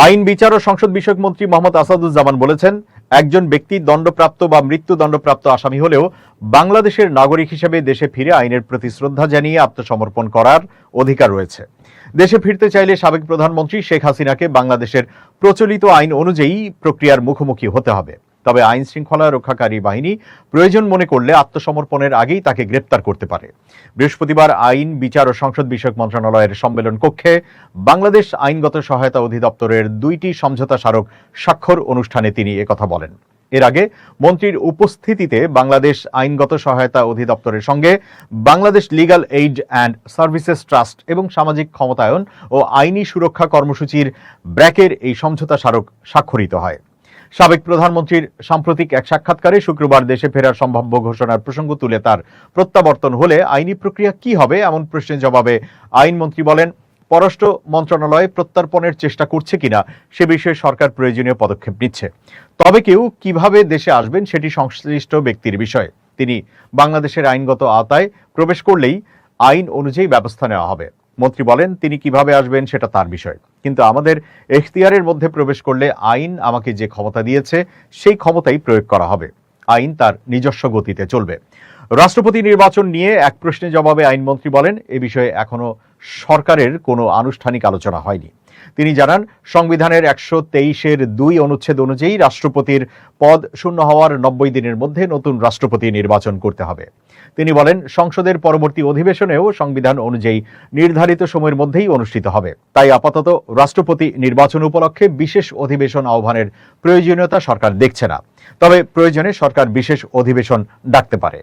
আইন, বিচার ও সংসদ বিষয়ক মন্ত্রী মোহাম্মদ আসাদুজ্জামান বলেছেন, একজন ব্যক্তি দণ্ডপ্রাপ্ত বা মৃত্যুদণ্ডপ্রাপ্ত আসামি হলেও বাংলাদেশের নাগরিক হিসেবে দেশে ফিরে আইনের প্রতি শ্রদ্ধা জানিয়ে আত্মসমর্পণ করার অধিকার রয়েছে। দেশে ফিরতে চাইলে সাবেক প্রধানমন্ত্রী শেখ হাসিনাকে বাংলাদেশের প্রচলিত আইন অনুযায়ী প্রক্রিয়ার মুখোমুখি হতে হবে। তবে আইন শৃঙ্খলা রক্ষাকারী বাহিনী প্রয়োজন মনে করলে আত্মসমর্পণের আগেই তাকে গ্রেপ্তার করতে পারে। বৃহস্পতিবার আইন, বিচার ও সংসদ বিষয়ক মন্ত্রণালয়ের সম্মেলন কক্ষে বাংলাদেশ আইনগত সহায়তা অধিদপ্তরের 2টি সমঝোতা স্মারক স্বাক্ষর অনুষ্ঠানে তিনি একথা বলেন। এর আগে মন্ত্রীর উপস্থিতিতে বাংলাদেশ আইনগত সহায়তা অধিদপ্তরের সঙ্গে Bangladesh legal aid and services trust এবং সামাজিক ক্ষমতায়ন ও আইনি সুরক্ষা কর্মসূচির ব্র্যাকের এই সমঝোতা স্মারক স্বাক্ষরিত হয়। সাবেক প্রধানমন্ত্রীর সাম্প্রতিক এক সাক্ষাৎকারে শুক্রবার দেশে ফেরার সম্ভাব্য ঘোষণার প্রসঙ্গ তুলে তার প্রত্যাবর্তন হলে আইনি প্রক্রিয়া কি হবে এমন প্রশ্নের জবাবে আইনমন্ত্রী বলেন, পররাষ্ট্র মন্ত্রণালয় প্রত্যর্পণের চেষ্টা করছে কিনা সে বিষয়ে সরকার প্রয়োজনীয় পদক্ষেপ নিচ্ছে। তবে কেউ কিভাবে দেশে আসবেন সেটি সংশ্লিষ্ট ব্যক্তির বিষয়। তিনি বাংলাদেশের আইনগত আওতায় প্রবেশ করলেই আইন অনুযায়ী ব্যবস্থা নেওয়া হবে। মন্ত্রী বলেন, তিনি কিভাবে আসবেন সেটা তার বিষয়, কিন্তু আমাদের এখতিয়ারের মধ্যে প্রবেশ করলে আইন আমাকে যে ক্ষমতা দিয়েছে সেই ক্ষমতাই প্রয়োগ করা হবে। আইন তার নিজস্ব গতিতে চলবে। রাষ্ট্রপতি নির্বাচন নিয়ে এক প্রশ্নের জবাবে আইনমন্ত্রী বলেন, এ বিষয়ে এখনো সরকারের কোনো আনুষ্ঠানিক আলোচনা হয়নি। তিনি জানান, সংবিধানের 123(2) অনুচ্ছেদ অনুযায়ী রাষ্ট্রপতির পদ শূন্য হওয়ার 90 দিনের মধ্যে নতুন রাষ্ট্রপতি নির্বাচন করতে হবে। তিনি বলেন, সংসদের পরবর্তী অধিবেশনেও সংবিধান অনুযায়ী নির্ধারিত সময়ের মধ্যেই অনুষ্ঠিত হবে। তাই আপাতত রাষ্ট্রপতি নির্বাচন উপলক্ষে বিশেষ অধিবেশন আহ্বানের প্রয়োজনীয়তা সরকার দেখছে না। তবে প্রয়োজনে সরকার বিশেষ অধিবেশন ডাকতে পারে।